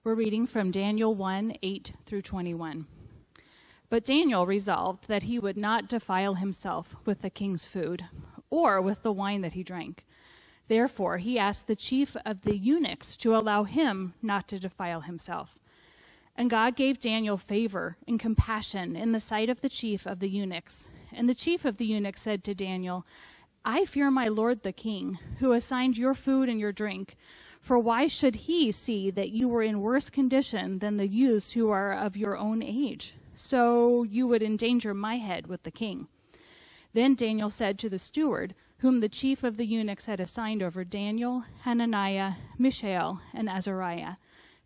We're reading from Daniel 1:8-21. But Daniel resolved that he would not defile himself with the king's food, or with the wine that he drank. Therefore he asked the chief of the eunuchs to allow him not to defile himself. And God gave Daniel favor and compassion in the sight of the chief of the eunuchs. And the chief of the eunuchs said to Daniel, I fear my lord the king, who assigned your food and your drink. For why should he see that you were in worse condition than the youths who are of your own age? So you would endanger my head with the king. Then Daniel said to the steward, whom the chief of the eunuchs had assigned over Daniel, Hananiah, Mishael, and Azariah,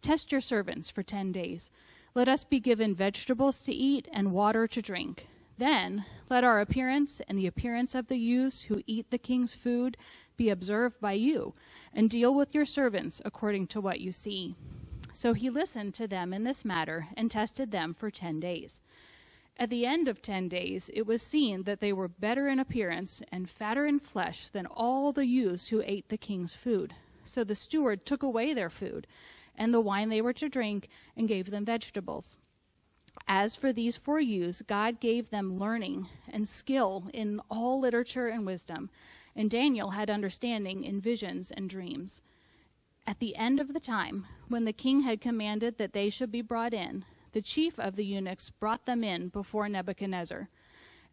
test your servants for 10 days. Let us be given vegetables to eat and water to drink. Then let our appearance and the appearance of the youths who eat the king's food be observed by you, and deal with your servants according to what you see. So he listened to them in this matter and tested them for 10 days. At the end of 10 days, it was seen that they were better in appearance and fatter in flesh than all the youths who ate the king's food. So the steward took away their food and the wine they were to drink and gave them vegetables. As for these 4 youths, God gave them learning and skill in all literature and wisdom, and Daniel had understanding in visions and dreams. At the end of the time, when the king had commanded that they should be brought in, the chief of the eunuchs brought them in before Nebuchadnezzar.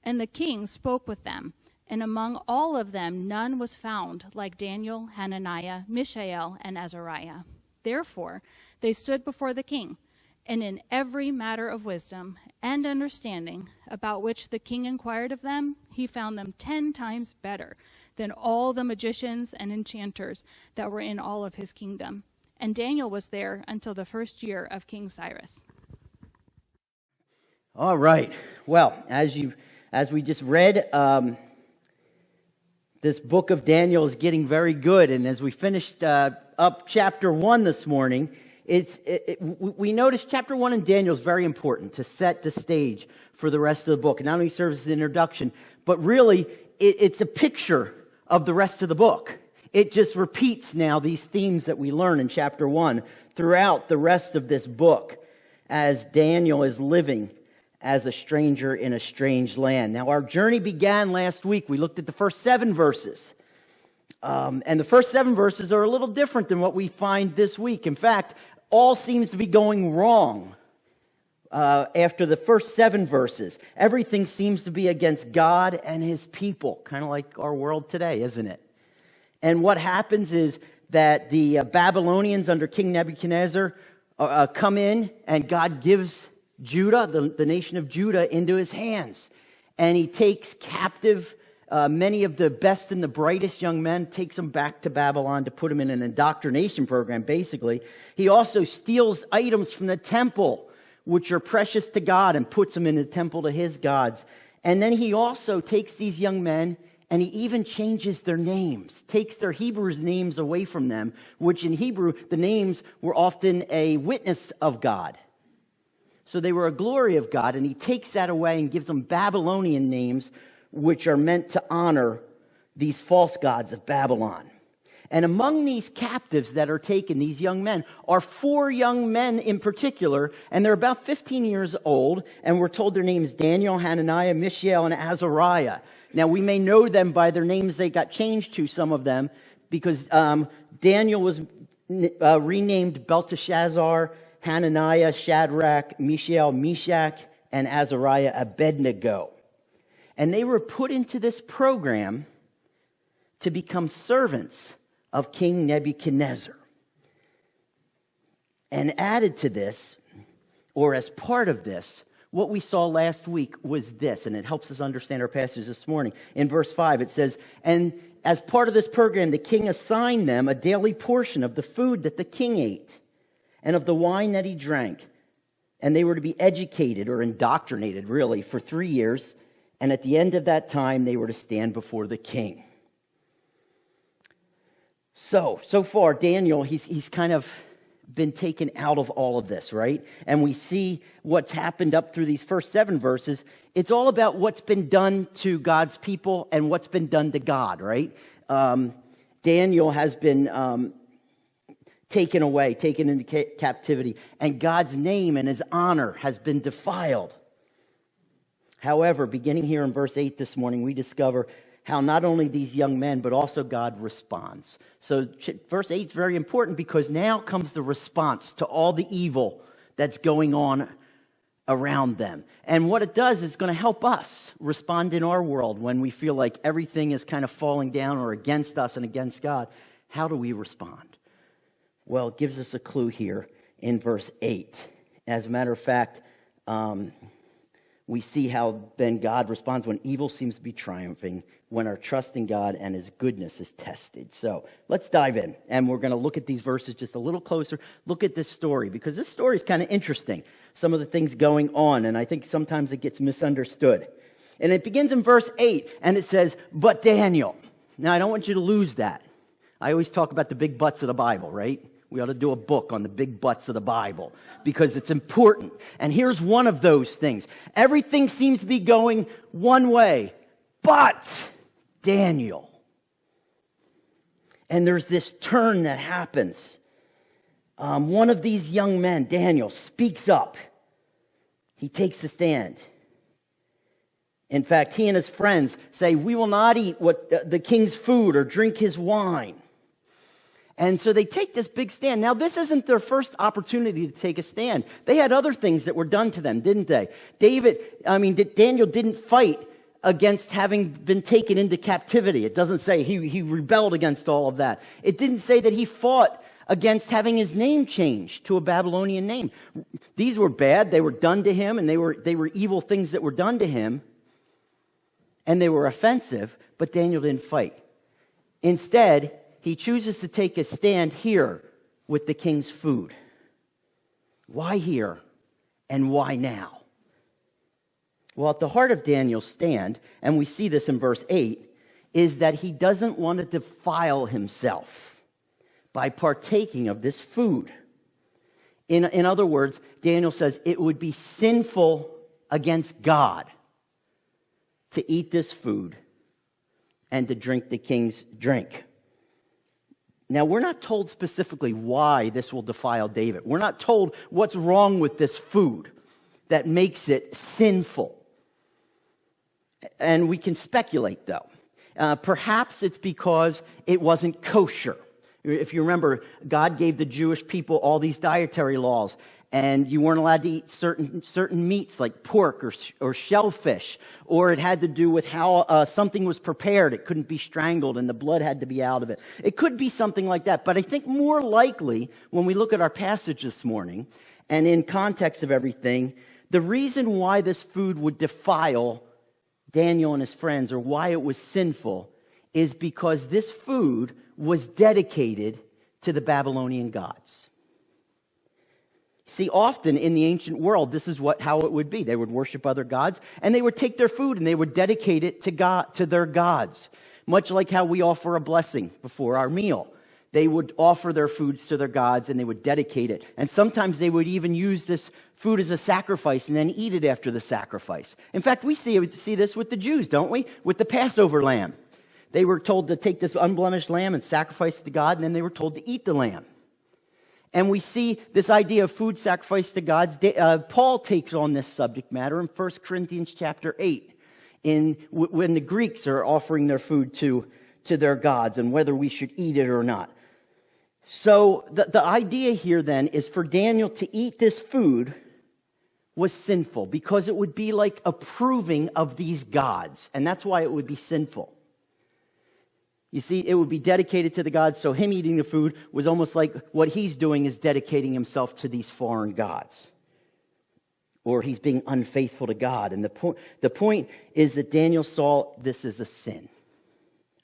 And the king spoke with them, and among all of them none was found like Daniel, Hananiah, Mishael, and Azariah. Therefore they stood before the king, and in every matter of wisdom and understanding about which the king inquired of them, he found them 10 times better than all the magicians and enchanters that were in all of his kingdom. And Daniel was there until the 1st year of King Cyrus. All right. Well, as we just read, this book of Daniel is getting very good. And as we finished up chapter 1 this morning, we noticed chapter 1 in Daniel is very important to set the stage for the rest of the book. It not only serves as an introduction, but really it's a picture of the rest of the book. It just repeats now these themes that we learn in chapter 1 throughout the rest of this book as Daniel is living as a stranger in a strange land. Now, our journey began last week. We looked at the first 7 verses. And the first 7 verses are a little different than what we find this week. In fact, all seems to be going wrong after the first 7 verses. Everything seems to be against God and his people, kind of like our world today, isn't it? And what happens is that the Babylonians under King Nebuchadnezzar come in, and God gives Judah, the nation of Judah, into his hands. And he takes captive many of the best and the brightest young men, takes them back to Babylon to put them in an indoctrination program, basically. He also steals items from the temple, which are precious to God, and puts them in the temple to his gods. And then he also takes these young men, and he even changes their names, takes their Hebrew names away from them, which in Hebrew, the names were often a witness of God. So they were a glory of God, and he takes that away and gives them Babylonian names, which are meant to honor these false gods of Babylon. And among these captives that are taken, these young men, are 4 young men in particular, and they're about 15 years old, and we're told their names Daniel, Hananiah, Mishael, and Azariah. Now, we may know them by their names. They got changed to, some of them, because Daniel was renamed Belteshazzar, Hananiah, Shadrach, Mishael, Meshach, and Azariah, Abednego. And they were put into this program to become servants of King Nebuchadnezzar. And added to this, or as part of this, what we saw last week was this, and it helps us understand our passage this morning. In verse 5, it says, and as part of this program, the king assigned them a daily portion of the food that the king ate and of the wine that he drank. And they were to be educated or indoctrinated, really, for 3 years. And at the end of that time, they were to stand before the king. So far, Daniel, he's kind of been taken out of all of this, right? And we see what's happened up through these first 7 verses. It's all about what's been done to God's people and what's been done to God, right? Daniel has been taken away, taken into captivity, and God's name and his honor has been defiled. However, beginning here in verse 8 this morning, we discover how not only these young men, but also God responds. So verse 8 is very important because now comes the response to all the evil that's going on around them. And what it does is going to help us respond in our world when we feel like everything is kind of falling down or against us and against God. How do we respond? Well, it gives us a clue here in verse 8. As a matter of fact, we see how then God responds when evil seems to be triumphing, when our trust in God and his goodness is tested. So let's dive in, and we're going to look at these verses just a little closer, look at this story, because this story is kind of interesting, some of the things going on, and I think sometimes it gets misunderstood. And it begins in verse 8, and it says, "But Daniel." Now, I don't want you to lose that. I always talk about the big butts of the Bible, right? We ought to do a book on the big butts of the Bible because it's important. And here's one of those things. Everything seems to be going one way, but Daniel. And there's this turn that happens. One of these young men, Daniel, speaks up. He takes a stand. In fact, he and his friends say, "We will not eat the king's food or drink his wine." And so they take this big stand. Now, this isn't their first opportunity to take a stand. They had other things that were done to them, didn't they? Daniel didn't fight against having been taken into captivity. It doesn't say he rebelled against all of that. It didn't say that he fought against having his name changed to a Babylonian name. These were bad. They were done to him, and they were evil things that were done to him, and they were offensive, but Daniel didn't fight. Instead, he chooses to take a stand here with the king's food. Why here and why now? Well, at the heart of Daniel's stand, and we see this in verse 8, is that he doesn't want to defile himself by partaking of this food. In other words, Daniel says it would be sinful against God to eat this food and to drink the king's drink. Now, we're not told specifically why this will defile David. We're not told what's wrong with this food that makes it sinful. And we can speculate, though. Perhaps it's because it wasn't kosher. If you remember, God gave the Jewish people all these dietary laws, and you weren't allowed to eat certain meats like pork or shellfish, or it had to do with how something was prepared. It couldn't be strangled, and the blood had to be out of it. It could be something like that, but I think more likely, when we look at our passage this morning, and in context of everything, the reason why this food would defile Daniel and his friends, or why it was sinful, is because this food was dedicated to the Babylonian gods. See, often in the ancient world, this is how it would be. They would worship other gods, and they would take their food and they would dedicate it to their gods. Much like how we offer a blessing before our meal. They would offer their foods to their gods and they would dedicate it. And sometimes they would even use this food as a sacrifice and then eat it after the sacrifice. In fact, we see this with the Jews, don't we? With the Passover lamb. They were told to take this unblemished lamb and sacrifice it to God, and then they were told to eat the lamb. And we see this idea of food sacrifice to gods. Paul takes on this subject matter in 1 Corinthians chapter 8, when the Greeks are offering their food to their gods and whether we should eat it or not. So the idea here then is for Daniel to eat this food was sinful because it would be like approving of these gods, and that's why it would be sinful. You see, it would be dedicated to the gods, so him eating the food was almost like what he's doing is dedicating himself to these foreign gods. Or he's being unfaithful to God. And the point is that Daniel saw this as a sin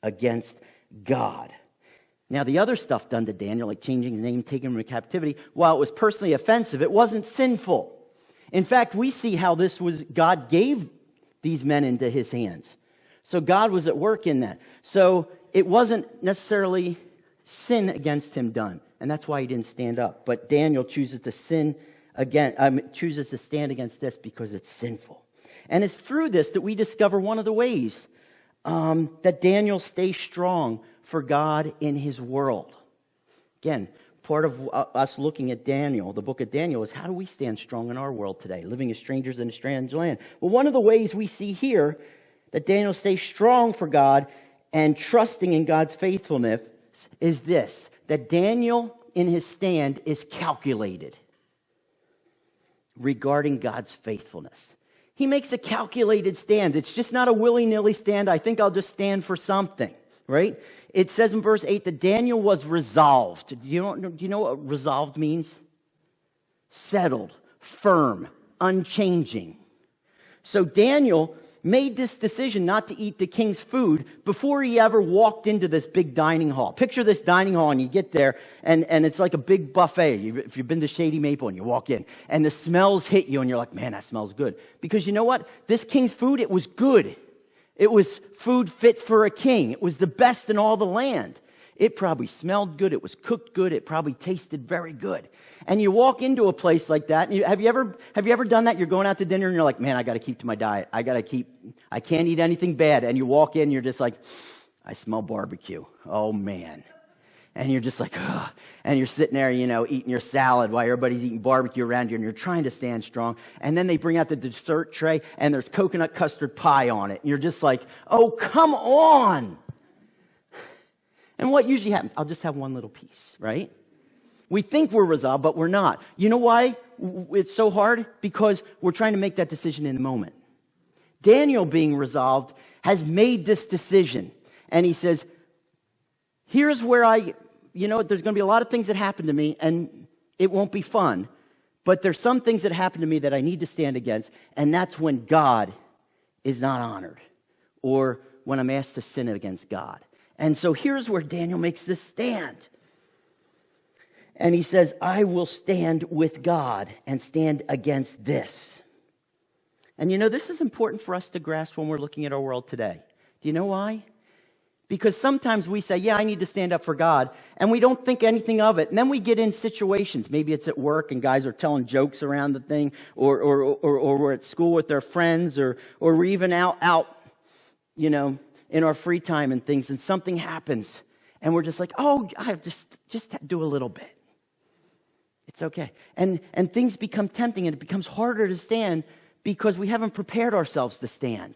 against God. Now, the other stuff done to Daniel, like changing his name, taking him into captivity, while it was personally offensive, it wasn't sinful. In fact, we see how God gave these men into his hands. So God was at work in that. So it wasn't necessarily sin against him done, and that's why he didn't stand up. But Daniel chooses to stand against this because it's sinful. And it's through this that we discover one of the ways that Daniel stays strong for God in his world. Again, part of us looking at Daniel, the book of Daniel, is how do we stand strong in our world today, living as strangers in a strange land? Well, one of the ways we see here that Daniel stays strong for God and trusting in God's faithfulness is this, that Daniel in his stand is calculated regarding God's faithfulness. He makes a calculated stand. It's just not a willy-nilly stand. I think I'll just stand for something, right? It says in verse 8 that Daniel was resolved. Do you know what resolved means? Settled, firm, unchanging. So Daniel made this decision not to eat the king's food before he ever walked into this big dining hall. Picture this dining hall, and you get there, and it's like a big buffet. If you've been to Shady Maple and you walk in, and the smells hit you, and you're like, man, that smells good. Because you know what? This king's food, it was good. It was food fit for a king. It was the best in all the land. It probably smelled good. It was cooked good. It probably tasted very good. And you walk into a place like that. And have you ever done that? You're going out to dinner and you're like, man, I got to keep to my diet. I can't eat anything bad. And you walk in and you're just like, I smell barbecue. Oh man. And you're just like, ugh. And you're sitting there, eating your salad while everybody's eating barbecue around you, and you're trying to stand strong. And then they bring out the dessert tray, and there's coconut custard pie on it. And you're just like, oh, come on. And what usually happens? I'll just have one little piece, right? We think we're resolved, but we're not. You know why it's so hard? Because we're trying to make that decision in the moment. Daniel, being resolved, has made this decision. And he says, here's where there's going to be a lot of things that happen to me, and it won't be fun. But there's some things that happen to me that I need to stand against, and that's when God is not honored, or when I'm asked to sin against God. And so here's where Daniel makes this stand. And he says, I will stand with God and stand against this. And this is important for us to grasp when we're looking at our world today. Do you know why? Because sometimes we say, yeah, I need to stand up for God, and we don't think anything of it. And then we get in situations. Maybe it's at work and guys are telling jokes around the thing, or we're at school with their friends, or we're even out, in our free time and things, and something happens. And we're just like, oh, I just do a little bit. It's okay. And things become tempting, and it becomes harder to stand because we haven't prepared ourselves to stand.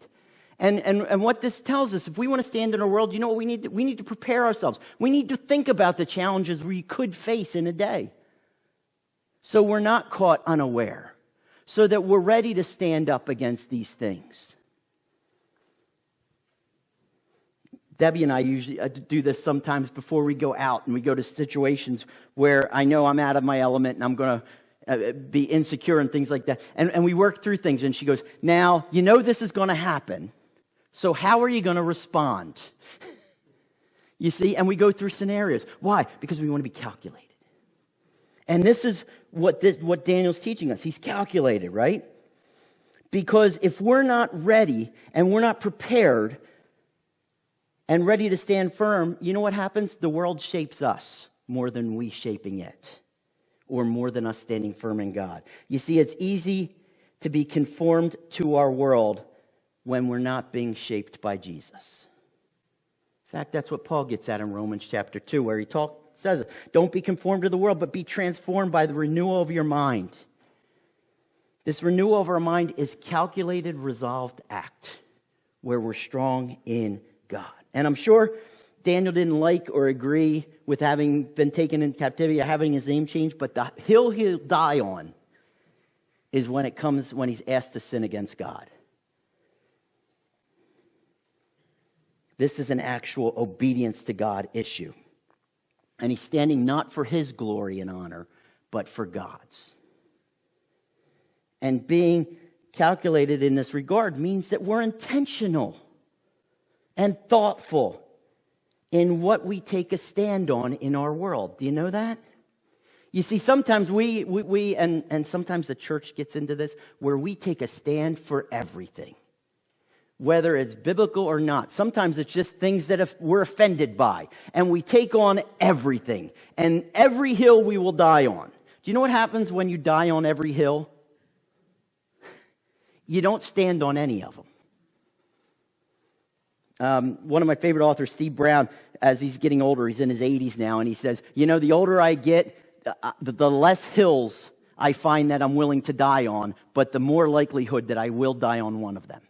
And what this tells us, if we want to stand in our world, you know what we need? We need to prepare ourselves. We need to think about the challenges we could face in a day, so we're not caught unaware, so that we're ready to stand up against these things. Debbie and I usually do this sometimes before we go out, and we go to situations where I know I'm out of my element and I'm going to be insecure and things like that. And we work through things, and she goes, now, this is going to happen. So how are you going to respond? You see, and we go through scenarios. Why? Because we want to be calculated. And this is what Daniel's teaching us. He's calculated, right? Because if we're not ready and we're not prepared and ready to stand firm, you know what happens? The world shapes us more than we shaping it, or more than us standing firm in God. You see, it's easy to be conformed to our world when we're not being shaped by Jesus. In fact, that's what Paul gets at in Romans chapter 2, where he says, don't be conformed to the world, but be transformed by the renewal of your mind. This renewal of our mind is calculated, resolved act, where we're strong in God. And I'm sure Daniel didn't like or agree with having been taken into captivity or having his name changed, but the hill he'll die on is when he's asked to sin against God. This is an actual obedience to God issue. And he's standing not for his glory and honor, but for God's. And being calculated in this regard means that we're intentional and thoughtful in what we take a stand on in our world. Do you know that? You see, sometimes we sometimes the church gets into this, where we take a stand for everything, whether it's biblical or not. Sometimes it's just things that we're offended by, and we take on everything, and every hill we will die on. Do you know what happens when you die on every hill? You don't stand on any of them. One of my favorite authors, Steve Brown, as he's getting older, he's in his 80s now, and he says, the older I get, the less hills I find that I'm willing to die on, but the more likelihood that I will die on one of them.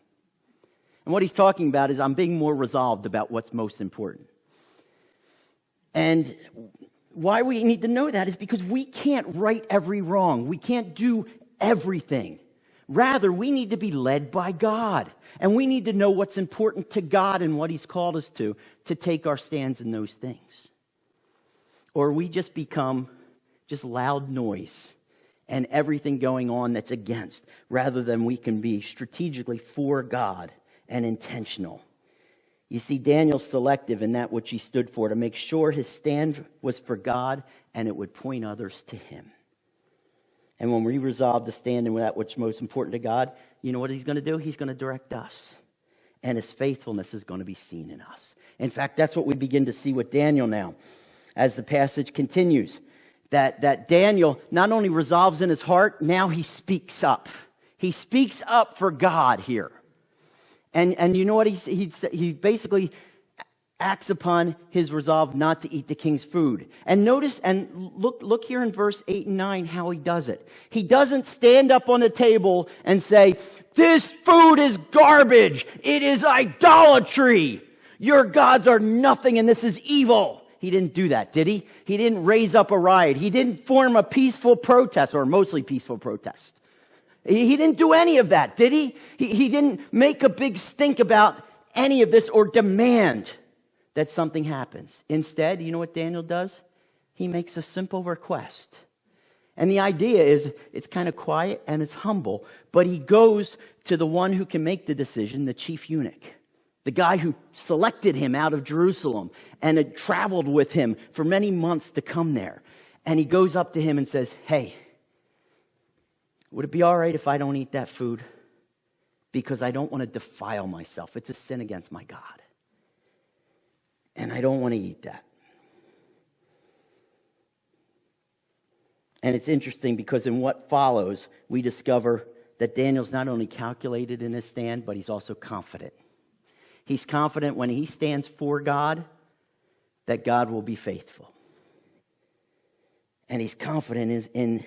And what he's talking about is I'm being more resolved about what's most important. And why we need to know that is because we can't right every wrong. We can't do everything. Rather, we need to be led by God. And we need to know what's important to God and what he's called us to take our stands in those things. Or we just become just loud noise and everything going on that's against, rather than we can be strategically for God and intentional. You see, Daniel's selective in that which he stood for, to make sure his stand was for God and it would point others to him. And when we resolve to stand in that which is most important to God, you know what he's going to do? He's going to direct us. And his faithfulness is going to be seen in us. In fact, that's what we begin to see with Daniel now, as the passage continues. That Daniel not only resolves in his heart, now he speaks up. He speaks up for God here. And you know what he basically acts upon his resolve not to eat the king's food. And notice, and look here in verse 8 and 9 how he does it. He doesn't stand up on the table and say, "This food is garbage. It is idolatry. Your gods are nothing and this is evil." He didn't do that, did he? He didn't raise up a riot. He didn't form a peaceful protest, or mostly peaceful protest. He didn't do any of that, did he? He didn't make a big stink about any of this or demand that something happens. Instead, you know what Daniel does? He makes a simple request. And the idea is, it's kind of quiet and it's humble, but he goes to the one who can make the decision, the chief eunuch. The guy who selected him out of Jerusalem and had traveled with him for many months to come there. And he goes up to him and says, "Hey, would it be all right if I don't eat that food? Because I don't want to defile myself. It's a sin against my God. And I don't want to eat that." And it's interesting because in what follows, we discover that Daniel's not only calculated in his stand, but he's also confident. He's confident when he stands for God, that God will be faithful. And he's confident in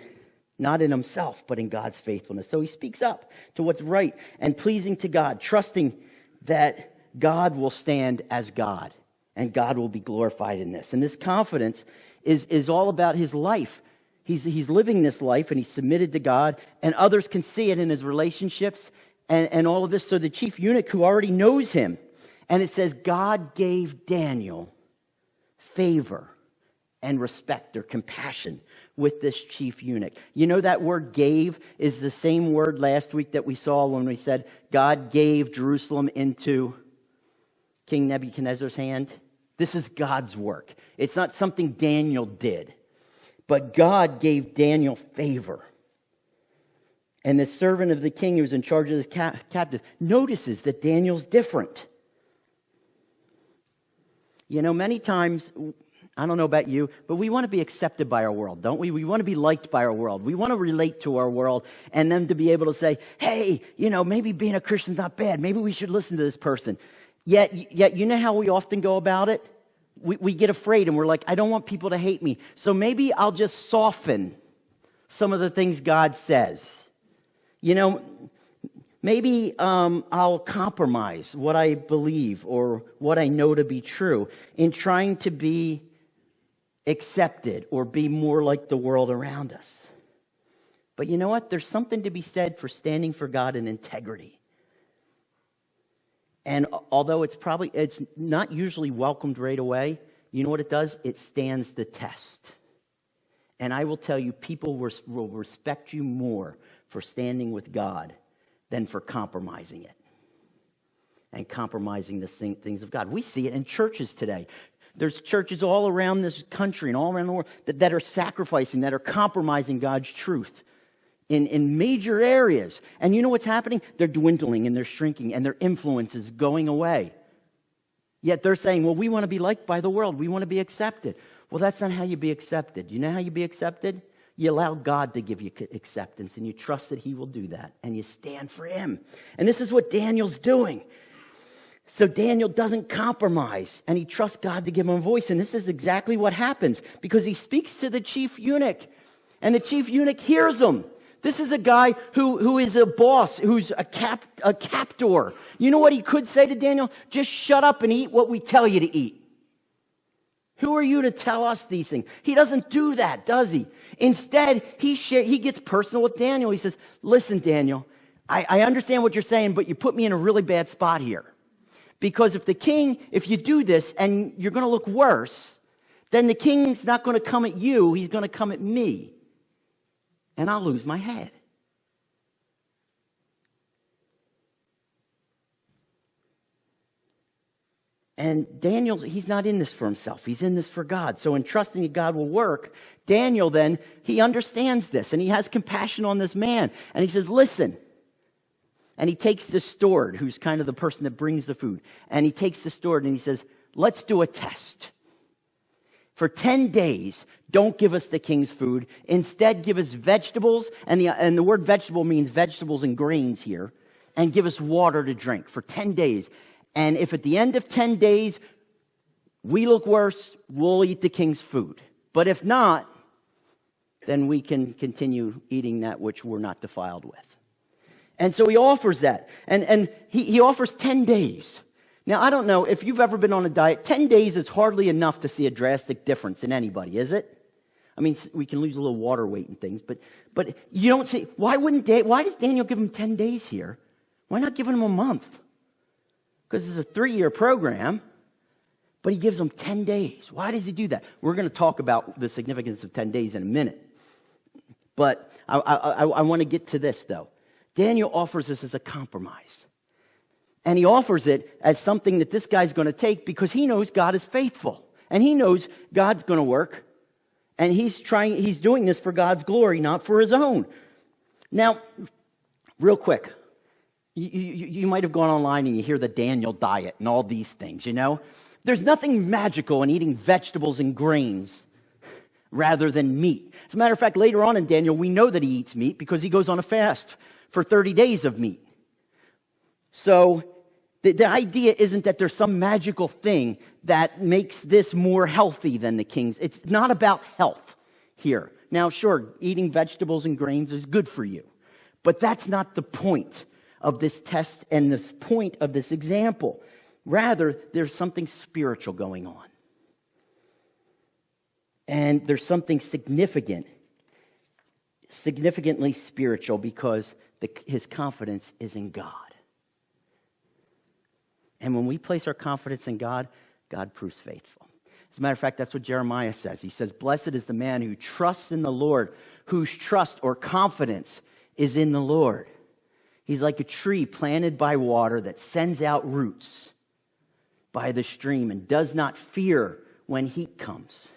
not in himself, but in God's faithfulness. So he speaks up to what's right and pleasing to God, trusting that God will stand as God and God will be glorified in this. And this confidence is all about his life. He's living this life and he's submitted to God, and others can see it in his relationships and all of this. So the chief eunuch, who already knows him, and it says God gave Daniel favor and respect or compassion with this chief eunuch. You know, that word "gave" is the same word last week that we saw when we said God gave Jerusalem into King Nebuchadnezzar's hand. This is God's work. It's not something Daniel did, but God gave Daniel favor. And the servant of the king who was in charge of this captive notices that Daniel's different. You know, many times, I don't know about you, but we want to be accepted by our world, don't we? We want to be liked by our world. We want to relate to our world and them to be able to say, "Hey, maybe being a Christian's not bad. Maybe we should listen to this person." Yet you know how we often go about it? We get afraid and we're like, "I don't want people to hate me. So maybe I'll just soften some of the things God says. Maybe I'll compromise what I believe or what I know to be true in trying to be accepted or be more like the world around us." But you know what? There's something to be said for standing for God in integrity. And although it's not usually welcomed right away, you know what it does? It stands the test. And I will tell you, people will respect you more for standing with God than for compromising it and compromising the things of God. We see it in churches today. There's churches all around this country and all around the world that are sacrificing, that are compromising God's truth in major areas. And you know what's happening? They're dwindling and they're shrinking and their influence is going away. Yet they're saying, "Well, we want to be liked by the world. We want to be accepted." Well, that's not how you be accepted. You know how you be accepted? You allow God to give you acceptance, and you trust that he will do that, and you stand for him. And this is what Daniel's doing. So Daniel doesn't compromise, and he trusts God to give him a voice. And this is exactly what happens, because he speaks to the chief eunuch, and the chief eunuch hears him. This is a guy who is a boss, who's a captor. You know what he could say to Daniel? Just shut up and eat what we tell you to eat. Who are you to tell us these things? He doesn't do that, does he? Instead, he gets personal with Daniel. He says, listen, Daniel, I understand what you're saying, but you put me in a really bad spot here. Because if you do this and you're going to look worse, then the king's not going to come at you, he's going to come at me. And I'll lose my head. And Daniel, he's not in this for himself. He's in this for God. So in trusting that God will work, Daniel then, he understands this, and he has compassion on this man. And he says, listen. And he takes the steward, who's kind of the person that brings the food. And he takes the steward and he says, let's do a test. For 10 days, don't give us the king's food. Instead, give us vegetables. And the word vegetable means vegetables and grains here. And give us water to drink for 10 days. And if at the end of 10 days, we look worse, we'll eat the king's food. But if not, then we can continue eating that which we're not defiled with. And so he offers that. And he offers 10 days. Now, I don't know if you've ever been on a diet. 10 days is hardly enough to see a drastic difference in anybody, is it? I mean, we can lose a little water weight and things, but you don't see. Why does Daniel give him 10 days here? Why not give him a month? Because it's a 3-year program, but he gives them 10 days. Why does he do that? We're going to talk about the significance of 10 days in a minute. But I want to get to this, though. Daniel offers this as a compromise. And he offers it as something that this guy's going to take because he knows God is faithful. And he knows God's going to work. And he's doing this for God's glory, not for his own. Now, real quick. You might have gone online and you hear the Daniel diet and all these things, you know. There's nothing magical in eating vegetables and grains rather than meat. As a matter of fact, later on in Daniel, we know that he eats meat because he goes on a fast for 30 days of meat. So the idea isn't that there's some magical thing that makes this more healthy than the king's. It's not about health here. Now, sure, eating vegetables and grains is good for you, but that's not the point of this test and this point of this example. Rather, there's something spiritual going on. And there's something significantly spiritual because his confidence is in God. And when we place our confidence in God, God proves faithful. As a matter of fact, that's what Jeremiah says. He says, blessed is the man who trusts in the Lord, whose trust or confidence is in the Lord. He's like a tree planted by water that sends out roots by the stream and does not fear when heat comes,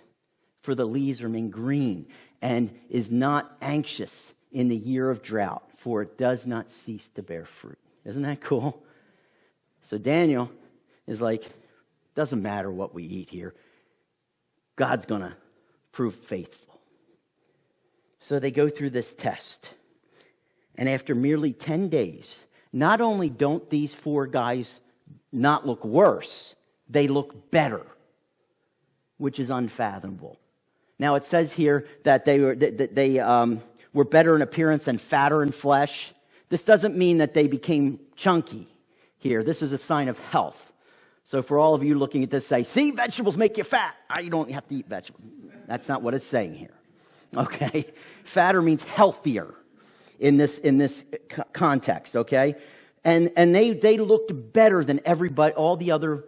for the leaves remain green, and is not anxious in the year of drought, for it does not cease to bear fruit. Isn't that cool? So Daniel is like, doesn't matter what we eat here. God's going to prove faithful. So they go through this test. And after merely 10 days, not only don't these 4 guys not look worse, they look better, which is unfathomable. Now, it says here that they were better in appearance and fatter in flesh. This doesn't mean that they became chunky here. This is a sign of health. So for all of you looking at this, say, see, vegetables make you fat. You don't have to eat vegetables. That's not what it's saying here. Okay? Fatter means healthier. In this context, okay? And they looked better than everybody, all the other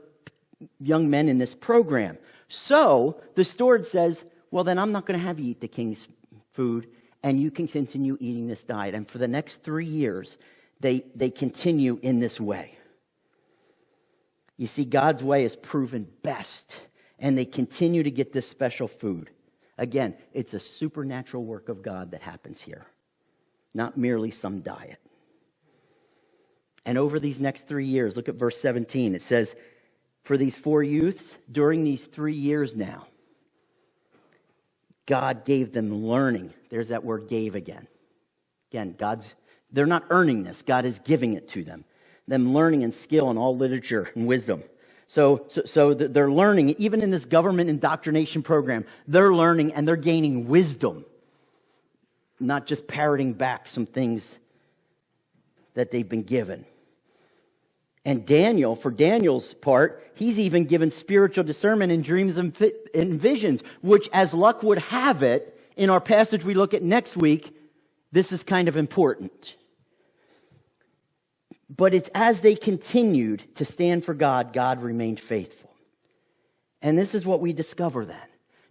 young men in this program. So the steward says, well, then I'm not going to have you eat the king's food, and you can continue eating this diet. And for the next 3 years, they continue in this way. You see, God's way is proven best, and they continue to get this special food. Again, it's a supernatural work of God that happens here. Not merely some diet. And over these next 3 years, look at verse 17. It says, for these 4 youths, during these 3 years now, God gave them learning. There's that word gave again. Again, they're not earning this. God is giving it to them. them learning and skill in all literature and wisdom. So they're learning, even in this government indoctrination program, they're learning and they're gaining wisdom, not just parroting back some things that they've been given. And Daniel, for Daniel's part, he's even given spiritual discernment in dreams and visions, which, as luck would have it, in our passage we look at next week, this is kind of important. But it's as they continued to stand for God, God remained faithful. And this is what we discover then.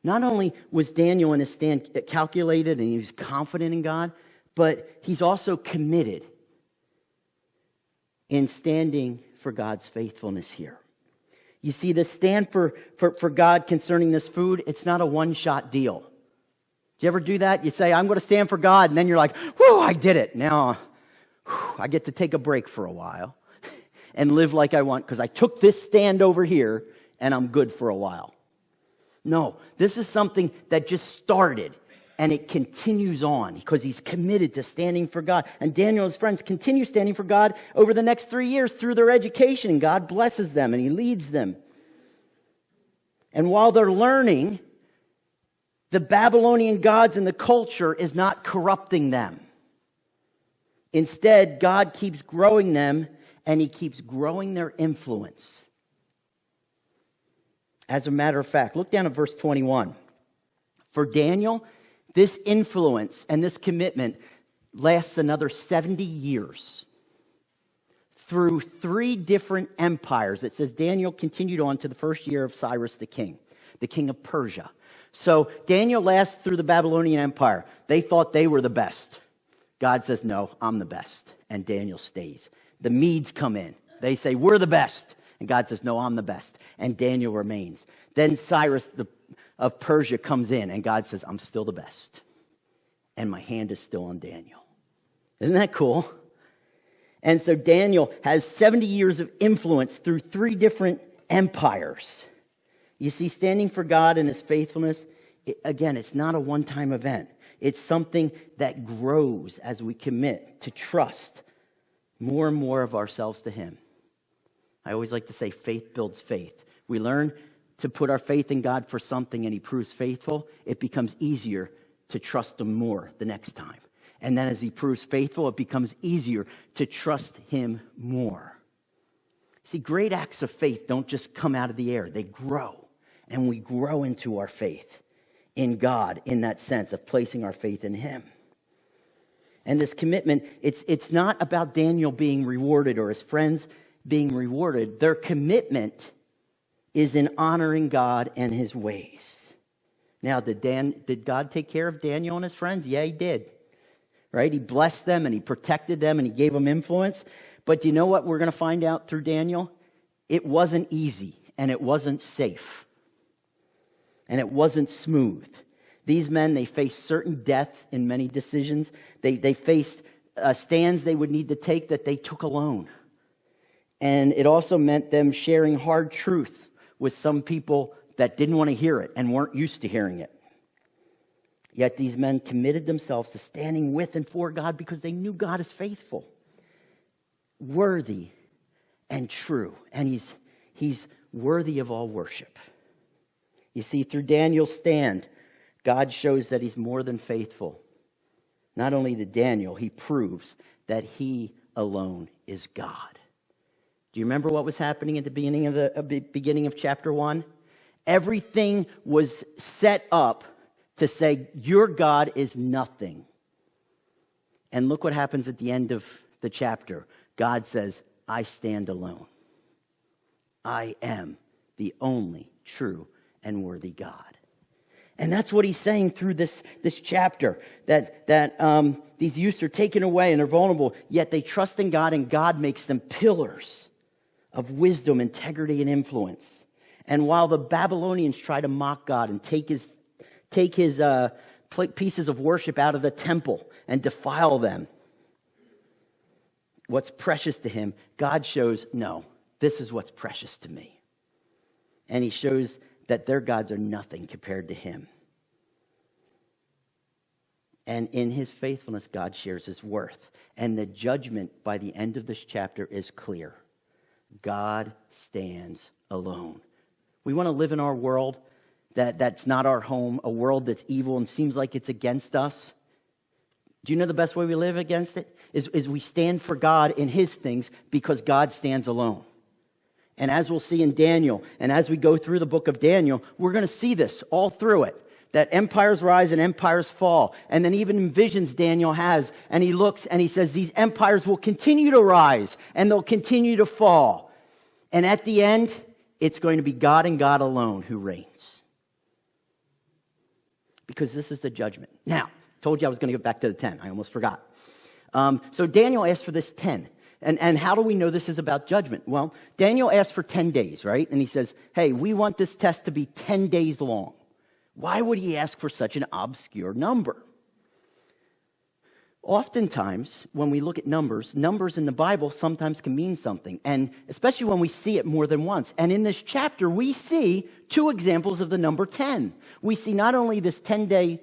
Not only was Daniel in his stand calculated and he was confident in God, but he's also committed in standing for God's faithfulness here. You see, the stand for God concerning this food, it's not a one-shot deal. Do you ever do that? You say, I'm going to stand for God, and then you're like, whew, I did it. Now, I get to take a break for a while and live like I want because I took this stand over here and I'm good for a while. No, this is something that just started and it continues on because he's committed to standing for God. And Daniel and his friends continue standing for God over the next 3 years through their education. And God blesses them and he leads them. And while they're learning, the Babylonian gods and the culture is not corrupting them. Instead, God keeps growing them, and he keeps growing their influence. As a matter of fact, look down at verse 21. For Daniel, this influence and this commitment lasts another 70 years. Through 3 different empires. It says Daniel continued on to the first year of Cyrus the king of Persia. So Daniel lasts through the Babylonian Empire. They thought they were the best. God says, no, I'm the best. And Daniel stays. The Medes come in. They say, we're the best. And God says, no, I'm the best. And Daniel remains. Then Cyrus of Persia comes in. And God says, I'm still the best. And my hand is still on Daniel. Isn't that cool? And so Daniel has 70 years of influence through 3 different empires. You see, standing for God and his faithfulness, again, it's not a one-time event. It's something that grows as we commit to trust more and more of ourselves to him. I always like to say faith builds faith. We learn to put our faith in God for something and he proves faithful. It becomes easier to trust him more the next time. And then as he proves faithful, it becomes easier to trust him more. See, great acts of faith don't just come out of the air. They grow. And we grow into our faith in God in that sense of placing our faith in him. And this commitment, it's not about Daniel being rewarded or his friends being rewarded. Their commitment is in honoring God and his ways. Now, did God take care of Daniel and his friends? Yeah, he did. Right? He blessed them and he protected them and he gave them influence. But do you know what we're going to find out through Daniel? It wasn't easy and it wasn't safe. And it wasn't smooth. These men, they faced certain death in many decisions. They faced stands they would need to take that they took alone. And it also meant them sharing hard truth with some people that didn't want to hear it and weren't used to hearing it. Yet these men committed themselves to standing with and for God because they knew God is faithful, worthy, and true. And he's worthy of all worship. You see, through Daniel's stand, God shows that he's more than faithful. Not only to Daniel, he proves that he alone is God. Do you remember what was happening at the beginning of chapter 1? Everything was set up to say, your God is nothing. And look what happens at the end of the chapter. God says, I stand alone. I am the only true and worthy God. And that's what he's saying through this chapter, that these youths are taken away and they're vulnerable, yet they trust in God and God makes them pillars of wisdom, integrity, and influence. And while the Babylonians try to mock God and take his pieces of worship out of the temple and defile them, what's precious to him, God shows, no, this is what's precious to me. And he shows that their gods are nothing compared to him. And in his faithfulness, God shares his worth. And the judgment by the end of this chapter is clear. God stands alone. We want to live in our world that's not our home, a world that's evil and seems like it's against us. Do you know the best way we live against it? Is we stand for God in his things because God stands alone. And as we'll see in Daniel, and as we go through the book of Daniel, we're going to see this all through it. That empires rise and empires fall. And then even in visions Daniel has, and he looks and he says, these empires will continue to rise and they'll continue to fall. And at the end, it's going to be God and God alone who reigns. Because this is the judgment. Now, told you I was going to get back to the 10. I almost forgot. So Daniel asked for this 10. And how do we know this is about judgment? Well, Daniel asked for 10 days, right? And he says, hey, we want this test to be 10 days long. Why would he ask for such an obscure number? Oftentimes, when we look at numbers in the Bible sometimes can mean something, and especially when we see it more than once. And in this chapter, we see two examples of the number 10. We see not only this 10-day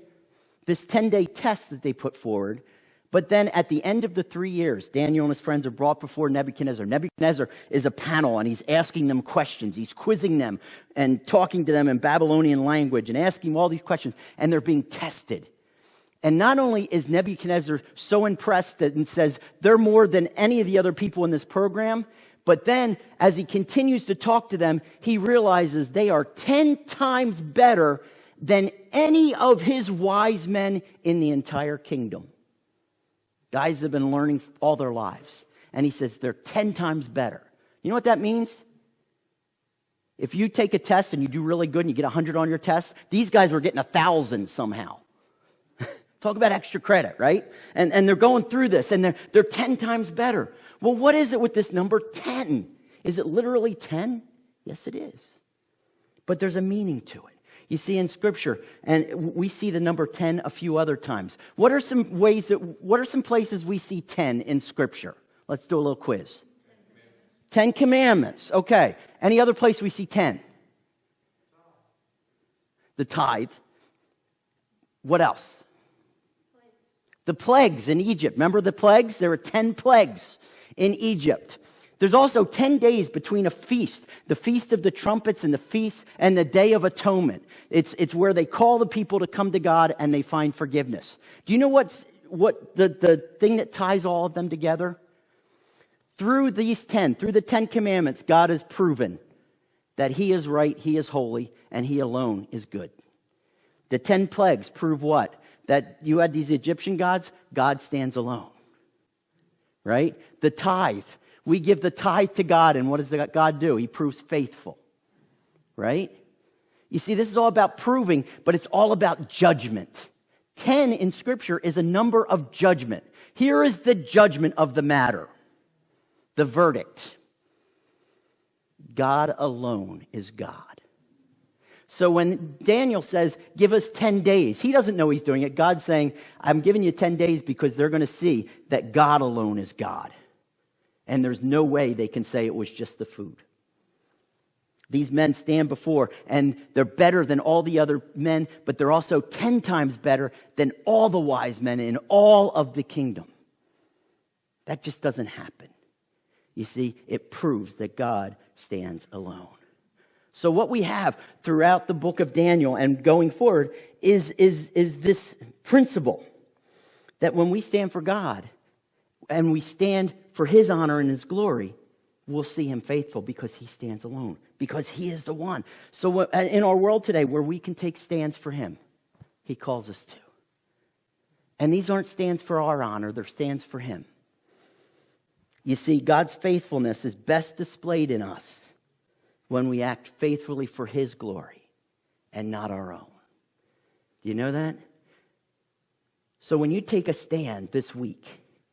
test that they put forward, but then at the end of the 3 years, Daniel and his friends are brought before Nebuchadnezzar. Nebuchadnezzar is a panel, and he's asking them questions. He's quizzing them and talking to them in Babylonian language and asking all these questions, and they're being tested. And not only is Nebuchadnezzar so impressed and says they're more than any of the other people in this program, but then as he continues to talk to them, he realizes they are 10 times better than any of his wise men in the entire kingdom. Guys have been learning all their lives. And he says they're 10 times better. You know what that means? If you take a test and you do really good and you get 100 on your test, these guys were getting 1,000 somehow. Talk about extra credit, right? And they're going through this and they're 10 times better. Well, what is it with this number 10? Is it literally 10? Yes, it is. But there's a meaning to it. You see in Scripture, and we see the number 10 a few other times. What are some places we see 10 in Scripture? Let's do a little quiz. 10 Commandments. Okay. Any other place we see 10? The tithe. What else? The plagues in Egypt. Remember the plagues? There were 10 plagues in Egypt. There's also 10 days between a feast, the Feast of the Trumpets and the Feast and the Day of Atonement. It's where they call the people to come to God and they find forgiveness. Do you know what the thing that ties all of them together? Through the 10 Commandments, God has proven that he is right, he is holy, and he alone is good. The 10 plagues prove what? That you had these Egyptian gods, God stands alone. Right? The tithe. We give the tithe to God, and what does God do? He proves faithful. Right? You see, this is all about proving, but it's all about judgment. 10 in Scripture is a number of judgment. Here is the judgment of the matter. The verdict. God alone is God. So when Daniel says, give us 10 days, he doesn't know he's doing it. God's saying, I'm giving you 10 days because they're going to see that God alone is God. And there's no way they can say it was just the food. These men stand before, and they're better than all the other men, but they're also 10 times better than all the wise men in all of the kingdom. That just doesn't happen. You see, it proves that God stands alone. So what we have throughout the book of Daniel and going forward is this principle that when we stand for God and we stand for his honor and his glory, we'll see him faithful because he stands alone, because he is the one. So in our world today where we can take stands for him, he calls us to. And these aren't stands for our honor, they're stands for him. You see, God's faithfulness is best displayed in us when we act faithfully for his glory and not our own. Do you know that? So when you take a stand this week,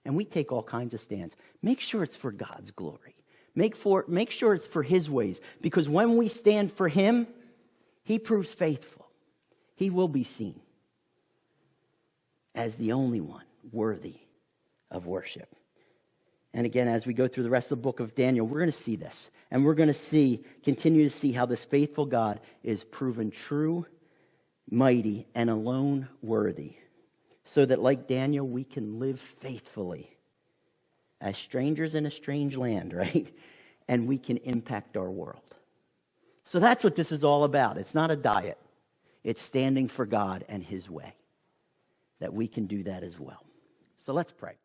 and we take all kinds of stands, make sure it's for God's glory. Make sure it's for his ways. Because when we stand for him, he proves faithful. He will be seen as the only one worthy of worship. And again, as we go through the rest of the book of Daniel, we're going to see this. And we're going to continue to see how this faithful God is proven true, mighty, and alone worthy so that, like Daniel, we can live faithfully as strangers in a strange land, right? And we can impact our world. So that's what this is all about. It's not a diet. It's standing for God and His way. That we can do that as well. So let's pray.